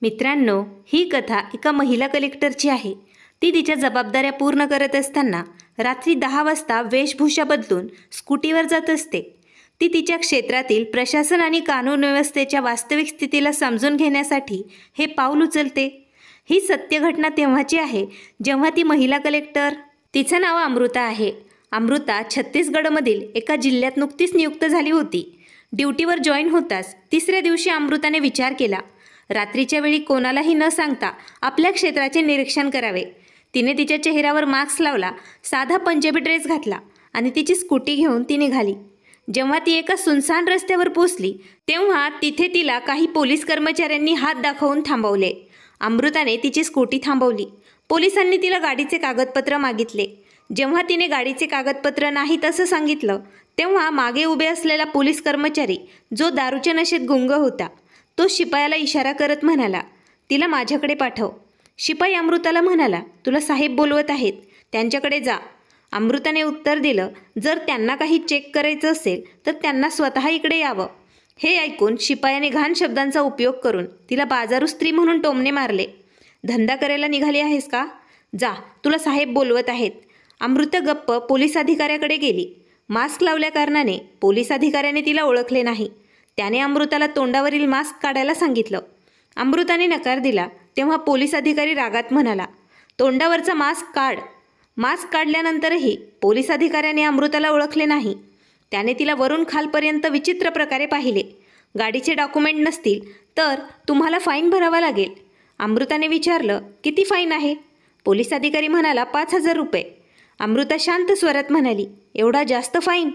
मित्रांनो, ही कथा एका महिला कलेक्टरची आहे। ती तिच्या जबाबदाऱ्या पूर्ण करत असताना रात्री 10 वाजता वेशभूषा बदलून स्कूटीवर जात असते। ती तिच्या क्षेत्रातील प्रशासन आणि कानून व्यवस्थेच्या वास्तविक स्थितीला समजून घेण्यासाठी हे पाऊल उचलते। ही सत्य घटना तेव्हाची आहे जेव्हा ती महिला कलेक्टर, तिचं नाव अमृता आहे। अमृता छत्तीसगडमधील एका जिल्ह्यात नुकतीच नियुक्त झाली होती। ड्युटीवर जॉईन होताच तिसऱ्या दिवशी अमृताने विचार केला, रात्रीच्या वेळी कोणालाही न सांगता आपल्या क्षेत्राचे निरीक्षण करावे। तिने तिच्या चेहऱ्यावर मास्क लावला, साधा पंजाबी ड्रेस घातला आणि तिची स्कूटी घेऊन ती निघाली। जेव्हा ती एका सुनसान रस्त्यावर पोहोचली तेव्हा तिथे तिला काही पोलीस कर्मचाऱ्यांनी हात दाखवून थांबवले। अमृताने तिची स्कूटी थांबवली। पोलिसांनी तिला गाडीचे कागदपत्र मागितले। जेव्हा तिने गाडीचे कागदपत्र नाहीत असं सांगितलं तेव्हा मागे उभे असलेला पोलीस कर्मचारी, जो दारूच्या नशेत गुंग होता, तो शिपायाला इशारा करत म्हणाला, तिला माझ्याकडे पाठव। शिपाई अमृताला म्हणाला, तुला साहेब बोलवत आहेत, त्यांच्याकडे जा। अमृताने उत्तर दिलं, जर त्यांना काही चेक करायचं असेल तर त्यांना स्वतः इकडे यावं। हे ऐकून शिपायाने घाण शब्दांचा उपयोग करून तिला बाजारू स्त्री म्हणून टोमणे मारले। धंदा करायला निघाली आहेस का? जा, तुला साहेब बोलवत आहेत। अमृता गप्प पोलीस अधिकाऱ्याकडे गेली। मास्क लावल्या कारणाने पोलीस अधिकाऱ्याने तिला ओळखले नाही। त्याने अमृताला तोंडावरील मास्क काढायला सांगितलं। अमृताने नकार दिला तेव्हा पोलीस अधिकारी रागात म्हणाला, तोंडावरचा मास्क काढ। मास्क काढल्यानंतरही पोलीस अधिकाऱ्याने अमृताला ओळखले नाही। त्याने तिला वरून खालपर्यंत विचित्र प्रकारे पाहिले। गाडीचे डॉक्युमेंट नसतील तर तुम्हाला फाईन भरावा लागेल। अमृताने विचारलं, किती फाईन आहे? पोलीस अधिकारी म्हणाला, 5,000 रुपये। अमृता शांत स्वरात म्हणाली, एवढा जास्त फाईन?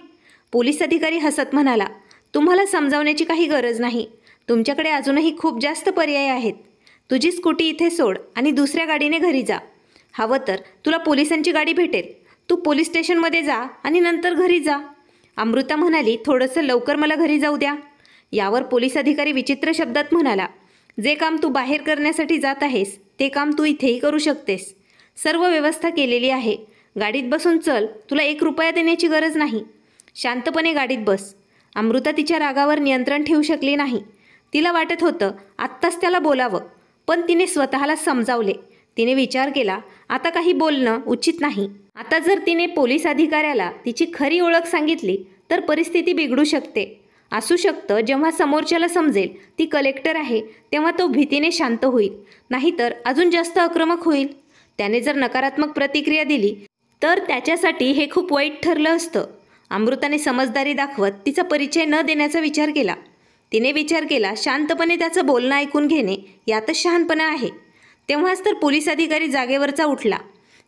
पोलीस अधिकारी हसत म्हणाला, तुम्हाला समजावण्याची काही गरज नाही, तुमच्याकडे अजूनही खूप जास्त पर्याय आहेत। तुझी स्कूटी इथे सोड आणि दुसऱ्या गाडीने घरी जा। हवं तर तुला पोलिसांची गाडी भेटेल, तू पोलीस स्टेशनमध्ये जा आणि नंतर घरी जा। अमृता म्हणाली, थोडंसं लवकर मला घरी जाऊ द्या। यावर पोलीस अधिकारी विचित्र शब्दात म्हणाला, जे काम तू बाहेर करण्यासाठी जात आहेस ते काम तू इथेही करू शकतेस। सर्व व्यवस्था केलेली आहे, गाडीत बसून चल, तुला 1 रुपया देण्याची गरज नाही। शांतपणे गाडीत बस। अमृता तिच्या रागावर नियंत्रण ठेवू शकली नाही। तिला वाटत होतं आत्ताच त्याला बोलावं, पण तिने स्वतःला समजावले। तिने विचार केला, आता काही बोलणं उचित नाही। आता जर तिने पोलीस अधिकाऱ्याला तिची खरी ओळख सांगितली तर परिस्थिती बिघडू शकते। असू शकतं जेव्हा समोरच्याला समजेल ती कलेक्टर आहे तेव्हा तो भीतीने शांत होईल, नाहीतर अजून जास्त आक्रमक होईल। त्याने जर नकारात्मक प्रतिक्रिया दिली तर त्याच्यासाठी हे खूप वाईट ठरलं असतं। अमृताने समजदारी दाखवत तिचा परिचय न देण्याचा विचार केला। तिने विचार केला, शांतपणे त्याचं बोलणं ऐकून घेणे यातच शहाणपणा आहे। तेव्हाच तर पोलीस अधिकारी जागेवरचा उठला।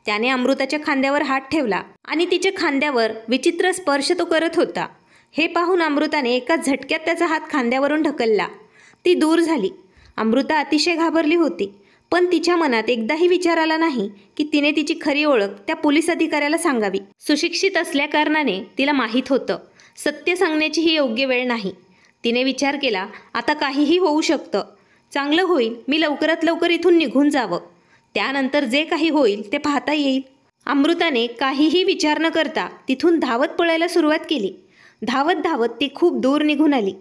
त्याने अमृताच्या खांद्यावर हात ठेवला आणि तिच्या खांद्यावर विचित्र स्पर्श तो करत होता। हे पाहून अमृताने एका झटक्यात त्याचा हात खांद्यावरून ढकलला। ती दूर झाली। अमृता अतिशय घाबरली होती, पण तिच्या मनात एकदाही विचार आला नाही की तिने तिची खरी ओळख त्या पोलीस अधिकाऱ्याला सांगावी। सुशिक्षित असल्याकारणाने तिला माहीत होतं, सत्य सांगण्याची ही योग्य वेळ नाही। तिने विचार केला, आता काहीही होऊ शकतं, चांगलं होईल मी लवकरात लवकर इथून निघून जावं, त्यानंतर जे काही होईल ते पाहता येईल। अमृताने काहीही विचार न करता तिथून धावत पळायला सुरुवात केली। धावत धावत ती खूप दूर निघून आली।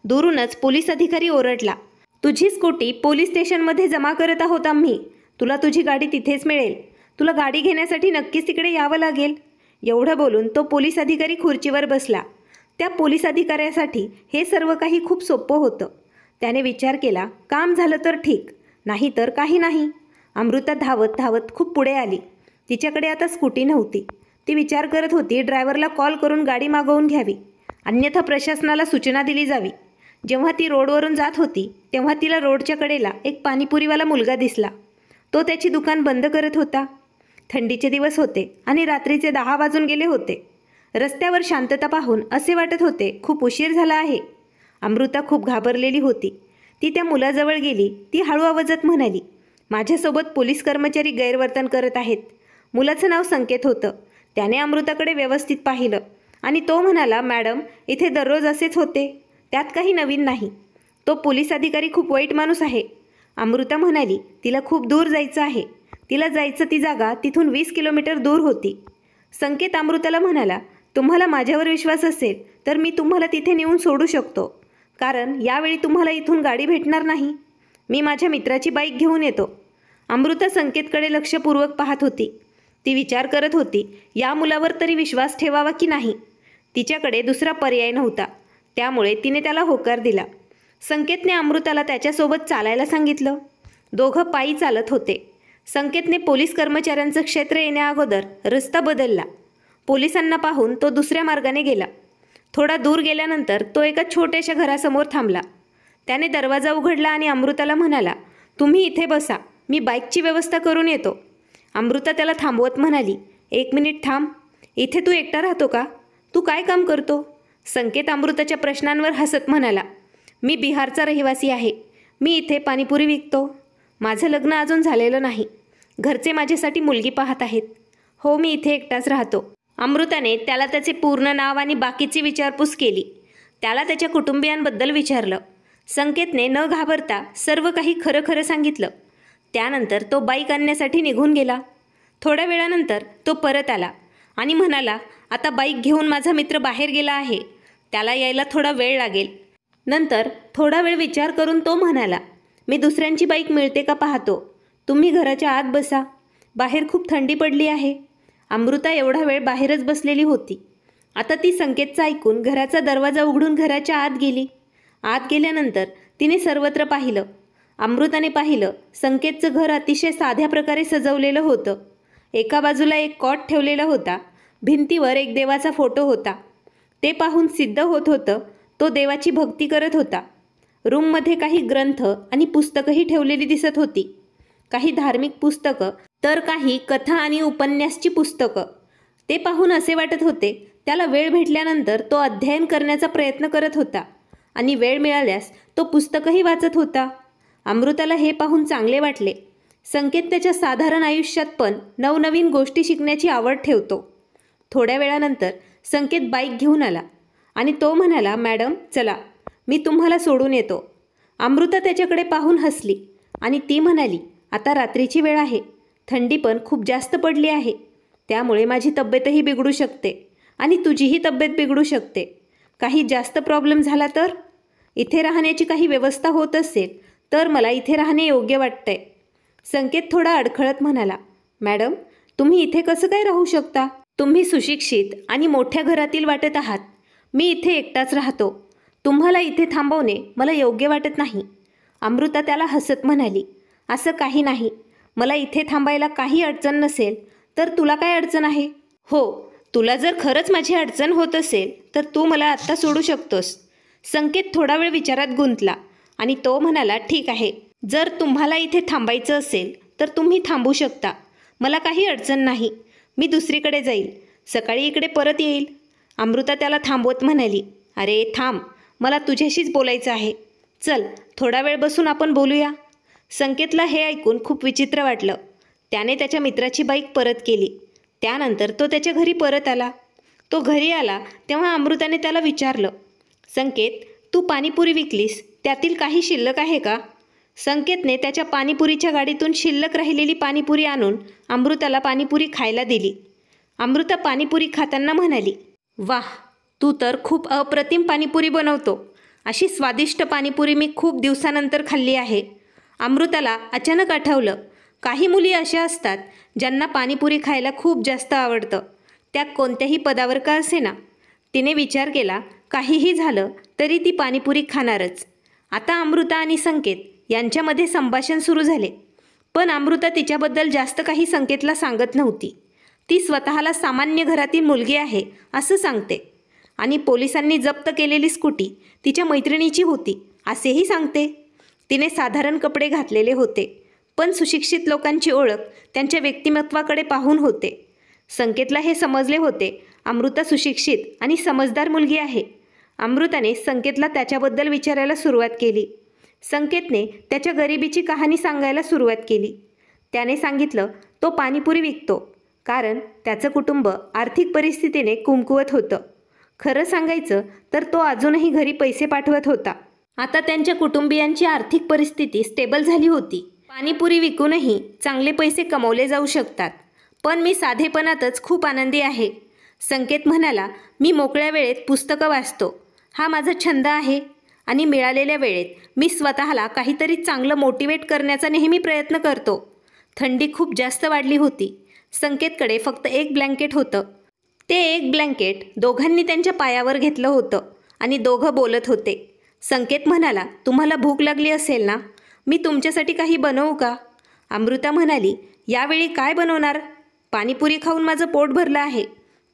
दूरूनच पोलीस अधिकारी ओरडला, तुझी स्कूटी पोलीस स्टेशनमध्ये जमा करत आहोत आम्ही, तुला तुझी गाडी तिथेच मिळेल, तुला गाडी घेण्यासाठी नक्कीच तिकडे यावं लागेल। एवढं बोलून तो पोलीस अधिकारी खुर्चीवर बसला। त्या पोलीस अधिकाऱ्यासाठी हे सर्व काही खूप सोपं होतं। त्याने विचार केला, काम झालं तर ठीक, नाही तर काही नाही। अमृता धावत धावत खूप पुढे आली। तिच्याकडे आता स्कूटी नव्हती। ती विचार करत होती ड्रायव्हरला कॉल करून गाडी मागवून घ्यावी, अन्यथा प्रशासनाला सूचना दिली जावी। जेव्हा ती रोडवरून जात होती तेव्हा तिला रोडच्या कडेला एक पाणीपुरीवाला मुलगा दिसला। तो त्याची दुकान बंद करत होता। थंडीचे दिवस होते आणि रात्रीचे 10 वाजून गेले होते। रस्त्यावर शांतता पाहून असे वाटत होते खूप उशीर झाला आहे। अमृता खूप घाबरलेली होती। ती त्या मुलाजवळ गेली। ती हळू आवाजात म्हणाली, माझ्यासोबत पोलीस कर्मचारी गैरवर्तन करत आहेत। मुलाचं नाव संकेत होतं। त्याने अमृताकडे व्यवस्थित पाहिलं आणि तो म्हणाला, मॅडम इथे दररोज असेच होते, त्यात काही नवीन नाही। तो पोलीस अधिकारी खूप वाईट माणूस आहे। अमृता म्हणाली, तिला खूप दूर जायचं आहे, तिला जायचं ती जागा तिथून 20 किलोमीटर दूर होती। संकेत अमृताला म्हणाला, तुम्हाला माझ्यावर विश्वास असेल तर मी तुम्हाला तिथे नेऊन सोडू शकतो, कारण यावेळी तुम्हाला इथून गाडी भेटणार नाही। मी माझ्या मित्राची बाईक घेऊन येतो. अमृता संकेतकडे लक्षपूर्वक पाहत होती. ती विचार करत होती, या मुलावर तरी विश्वास ठेवावा की नाही. तिच्याकडे दुसरा पर्याय नव्हता. त्यामुळे तिने त्याला होकार दिला. संकेतने अमृताला त्याच्यासोबत चालायला सांगितलं. दोघं पायी चालत होते. संकेतने पोलीस कर्मचाऱ्यांचं क्षेत्र येण्याअगोदर रस्ता बदलला. पोलिसांना पाहून तो दुसऱ्या मार्गाने गेला. थोडा दूर गेल्यानंतर तो एका छोट्याशा घरासमोर थांबला. त्याने दरवाजा उघडला आणि अमृताला म्हणाला, तुम्ही इथे बसा, मी बाईकची व्यवस्था करून येतो. अमृता त्याला थांबवत म्हणाली, 1 मिनिट थांब. इथे तू एकटा राहतो का? तू काय काम करतो? संकेत अमृताच्या प्रश्नांवर हसत म्हणाला, मी बिहारचा रहिवासी आहे. मी इथे पाणीपुरी विकतो. माझं लग्न अजून झालेलं नाही. घरचे माझ्यासाठी मुलगी पाहत आहेत. हो, मी इथे एकटाच राहतो. अमृताने त्याला त्याचे पूर्ण नाव आणि बाकीची विचारपूस केली. त्याला त्याच्या कुटुंबियांबद्दल विचारलं. संकेतने न घाबरता सर्व काही खरं खरं सांगितलं. त्यानंतर तो बाईक आणण्यासाठी निघून गेला. थोड्या वेळानंतर तो परत आला आणि म्हणाला, आता बाईक घेऊन माझा मित्र बाहेर गेला आहे. त्याला यायला थोडा वेळ लागेल. नंतर थोडा वेळ विचार करून तो म्हणाला, मी दुसऱ्यांची बाईक मिळते का पाहतो. तुम्ही घराच्या आत बसा. बाहेर खूप थंडी पडली आहे. अमृता एवढा वेळ बाहेरच बसलेली होती. आता ती संकेतचं ऐकून घराचा दरवाजा उघडून घराच्या आत गेली. आत गेल्यानंतर तिने सर्वत्र पाहिलं. अमृताने पाहिलं, संकेतचं घर अतिशय साध्या प्रकारे सजवलेलं होतं. एका बाजूला एक कॉट ठेवलेला होता. भिंतीवर एक देवाचा फोटो होता. ते पाहून सिद्ध होत होतं तो देवाची भक्ती करत होता. रूममध्ये काही ग्रंथ आणि पुस्तकंही ठेवलेली दिसत होती. काही धार्मिक पुस्तकं तर काही कथा आणि उपन्यासची पुस्तकं. ते पाहून असे वाटत होते त्याला वेळ भेटल्यानंतर तो अध्ययन करण्याचा प्रयत्न करत होता आणि वेळ मिळाल्यास तो पुस्तकही वाचत होता. अमृताला हे पाहून चांगले वाटले. संकेत त्याच्या साधारण आयुष्यात पण नवनवीन गोष्टी शिकण्याची आवड ठेवतो. थोड्या वेळानंतर संकेत बाईक घेऊन आला आणि तो म्हणाला, मॅडम चला, मी तुम्हाला सोडून येतो. अमृता त्याच्याकडे पाहून हसली आणि ती म्हणाली, आता रात्रीची वेळ आहे. थंडी पण खूप जास्त पडली आहे. त्यामुळे माझी तब्येतही बिघडू शकते आणि तुझीही तब्येत बिघडू शकते. काही जास्त प्रॉब्लेम झाला तर? इथे राहण्याची काही व्यवस्था होत असेल तर मला इथे राहणे योग्य वाटतंय. संकेत थोडा अडखळत म्हणाला, मॅडम तुम्ही इथे कसं काय राहू शकता? तुम्ही सुशिक्षित आणि मोठ्या घरातील वाटत आहात. मी इथे एकटाच राहतो. तुम्हाला इथे थांबवणे मला योग्य वाटत नाही. अमृता त्याला हसत म्हणाली, असं काही नाही. मला इथे थांबायला काही अडचण नसेल तर तुला काय अडचण आहे? हो, तुला जर खरंच माझी अडचण होत असेल तर तू मला आत्ता सोडू शकतोस. संकेत थोडा वेळ विचारात गुंतला आणि तो म्हणाला, ठीक आहे, जर तुम्हाला इथे थांबायचं असेल तर तुम्ही थांबू शकता. मला काही अडचण नाही. मी दुसरीकडे जाईल. सकाळी इकडे परत येईल. अमृता त्याला थांबवत म्हणाली, अरे थांब, मला तुझ्याशीच बोलायचं आहे. चल, थोडा वेळ बसून आपण बोलूया. संकेतला हे ऐकून खूप विचित्र वाटलं. त्याने त्याच्या मित्राची बाईक परत केली. त्यानंतर तो त्याच्या घरी परत आला. तो घरी आला तेव्हा अमृताने त्याला विचारलं, संकेत तू पाणीपुरी विकलीस, त्यातील काही शिल्लक आहे का? संकेतने त्याच्या पाणीपुरीच्या गाडीतून शिल्लक राहिलेली पाणीपुरी आणून अमृताला पाणीपुरी खायला दिली. अमृता पाणीपुरी खाताना म्हणाली, वाह, तू तर खूप अप्रतिम पाणीपुरी बनवतो. अशी स्वादिष्ट पाणीपुरी मी खूप दिवसानंतर खाल्ली आहे. अमृताला अचानक आठवलं, काही मुली अशा असतात ज्यांना पाणीपुरी खायला खूप जास्त आवडतं. त्या कोणत्याही पदावर का असेना. तिने विचार केला, काहीही झालं तरी ती पाणीपुरी खाणारच. आता अमृता आणि संकेत यांच्यामध्ये संभाषण सुरू झाले. पण अमृता तिच्याबद्दल जास्त काही संकेतला सांगत नव्हती. ती स्वतःला सामान्य घरातील मुलगी आहे असं सांगते आणि पोलिसांनी जप्त केलेली स्कूटी तिच्या मैत्रिणीची होती असेही सांगते. तिने साधारण कपडे घातलेले होते, पण सुशिक्षित लोकांची ओळख त्यांच्या व्यक्तिमत्वाकडे पाहून होते. संकेतला हे समजले होते, अमृता सुशिक्षित आणि समजदार मुलगी आहे. अमृताने संकेतला त्याच्याबद्दल विचारायला सुरुवात केली. संकेतने त्याच्या गरिबीची कहाणी सांगायला सुरुवात केली. त्याने सांगितलं, तो पाणीपुरी विकतो कारण त्याचं कुटुंब आर्थिक परिस्थितीने कुमकुवत होतं. खरं सांगायचं तर तो अजूनही घरी पैसे पाठवत होता. आता त्यांच्या कुटुंबियांची आर्थिक परिस्थिती स्टेबल झाली होती. पाणीपुरी विकूनही चांगले पैसे कमवले जाऊ शकतात. पण मी साधेपणातच खूप आनंदी आहे. संकेत म्हणाला, मी मोकळ्या वेळेत पुस्तकं वाचतो. हा माझा छंद आहे. आणि मिळालेल्या वेळेत मी स्वतःला काहीतरी चांगलं मोटिवेट करण्याचा नेहमी प्रयत्न करतो. थंडी खूप जास्त वाढली होती. संकेतकडे फक्त एक ब्लँकेट होतं. ते एक ब्लँकेट दोघांनी त्यांच्या पायावर घेतलं होतं आणि दोघं बोलत होते. संकेत म्हणाला, तुम्हाला भूक लागली असेल ना, मी तुमच्यासाठी काही बनवू का? अमृता म्हणाली, यावेळी काय बनवणार? पाणीपुरी खाऊन माझं पोट भरलं आहे.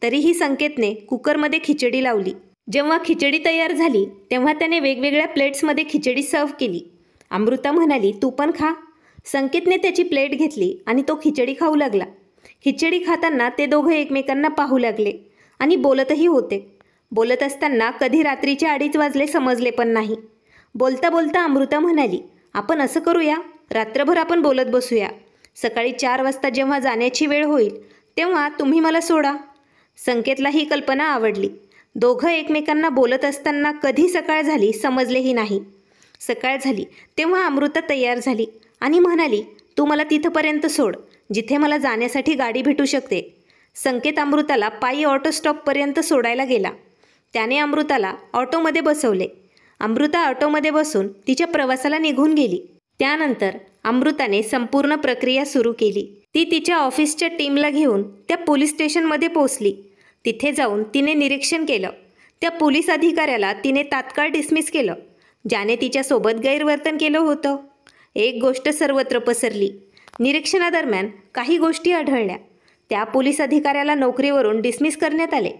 तरीही संकेतने कुकरमध्ये खिचडी लावली. जेव्हा खिचडी तयार झाली तेव्हा त्याने वेगवेगळ्या प्लेट्समध्ये खिचडी सर्व्ह केली. अमृता म्हणाली, तू पण खा. संकेतने त्याची प्लेट घेतली आणि तो खिचडी खाऊ लागला. खिचडी खाताना ते दोघं एकमेकांना पाहू लागले आणि बोलतही होते. बोलत असताना कधी रात्रीचे 2:30 वाजले समजले पण नाही. बोलता बोलता अमृता म्हणाली, आपण असं करूया, रात्रभर आपण बोलत बसूया. सकाळी 4 वाजता जेव्हा जाण्याची वेळ होईल तेव्हा तुम्ही मला सोडा. संकेतला ही कल्पना आवडली. दोघं एकमेकांना बोलत असताना कधी सकाळ झाली समजलेही नाही. सकाळ झाली तेव्हा अमृता तयार झाली आणि म्हणाली, तू मला तिथपर्यंत सोड जिथे मला जाण्यासाठी गाडी भेटू शकते. संकेत अमृताला पायी ऑटो स्टॉपपर्यंत सोडायला गेला. त्याने अमृताला ऑटोमध्ये बसवले. अमृता ऑटोमध्ये बसून तिच्या प्रवासाला निघून गेली. त्यानंतर अमृताने संपूर्ण प्रक्रिया सुरू केली. ती तिच्या ऑफिसच्या टीमला घेऊन त्या पोलीस स्टेशनमध्ये पोहोचली. तिथे जाऊन तिने निरीक्षण केलं. त्या पोलीस अधिकाऱ्याला तिने तात्काळ डिसमिस केलं, ज्याने तिच्यासोबत गैरवर्तन केलं होतं. एक गोष्ट सर्वत्र पसरली. निरीक्षणादरम्यान काही गोष्टी आढळल्या. त्या पोलीस अधिकाऱ्याला नोकरीवरून डिसमिस करण्यात आले.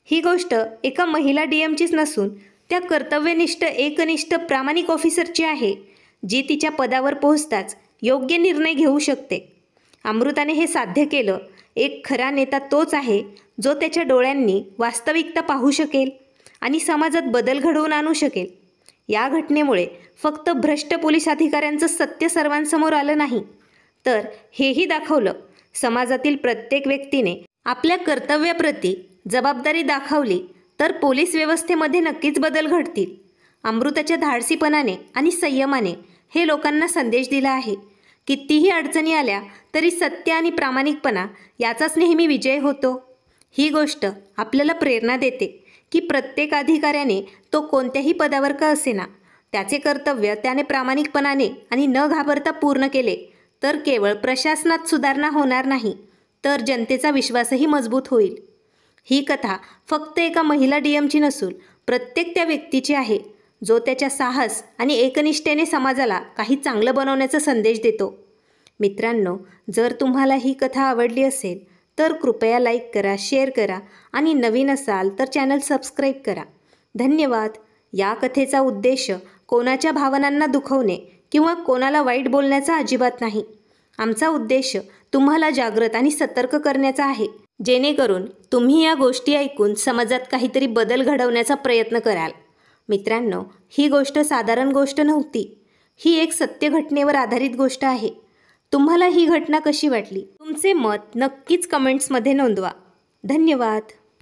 ही गोष्ट एका महिला डीएमचीच नसून त्या कर्तव्यनिष्ठ, एकनिष्ठ, प्रामाणिक ऑफिसरची आहे, जी तिच्या पदावर पोहोचताच योग्य निर्णय घेऊ शकते. अमृताने हे साध्य केलं. एक खरा नेता तोच आहे जो त्याच्या डोळ्यांनी वास्तविकता पाहू शकेल आणि समाजात बदल घडवून आणू शकेल. या घटनेमुळे फक्त भ्रष्ट पोलीस अधिकाऱ्यांचं सत्य सर्वांसमोर आलं नाही, तर हेही दाखवलं समाजातील प्रत्येक व्यक्तीने आपल्या कर्तव्याप्रती जबाबदारी दाखवली तर पोलीस व्यवस्थेमध्ये नक्कीच बदल घडतील. अमृताच्या धाडसीपणाने आणि संयमाने हे लोकांना संदेश दिला आहे. कितीही अडचणी आल्या तरी सत्य आणि प्रामाणिकपणा याचाच नेहमी विजय होतो. ही गोष्ट आपल्याला प्रेरणा देते की प्रत्येक अधिकाऱ्याने, तो कोणत्याही पदावर का असेना, त्याचे कर्तव्य त्याने प्रामाणिकपणाने आणि न घाबरता पूर्ण केले तर केवळ प्रशासनात सुधारणा होणार नाही, तर जनतेचा विश्वासही मजबूत होईल. ही कथा फक्त एका महिला डीएमची नसून प्रत्येक त्या व्यक्तीची आहे, जो त्याच्या साहस आणि एकनिष्ठेने समाजाला काही चांगलं बनवण्याचा संदेश देतो. मित्रांनो, जर तुम्हाला ही कथा आवडली असेल तर कृपया लाईक करा, शेअर करा आणि नवीन असाल तर चॅनल सबस्क्राईब करा. धन्यवाद. या कथेचा उद्देश कोणाच्या भावनांना दुखवणे किंवा कोणाला वाईट बोलण्याचा अजिबात नाही. आमचा उद्देश तुम्हाला जागृत आणि सतर्क करण्याचा आहे, जेणेकरून तुम्ही या गोष्टी ऐकून समाजात काहीतरी बदल घडवण्याचा प्रयत्न कराल. मित्रांनो, ही गोष्ट साधारण गोष्ट नव्हती. ही एक सत्य घटनेवर आधारित गोष्ट आहे. तुम्हाला ही घटना कशी वाटली? तुमचे मत नक्कीच कमेंट्समध्ये नोंदवा. धन्यवाद.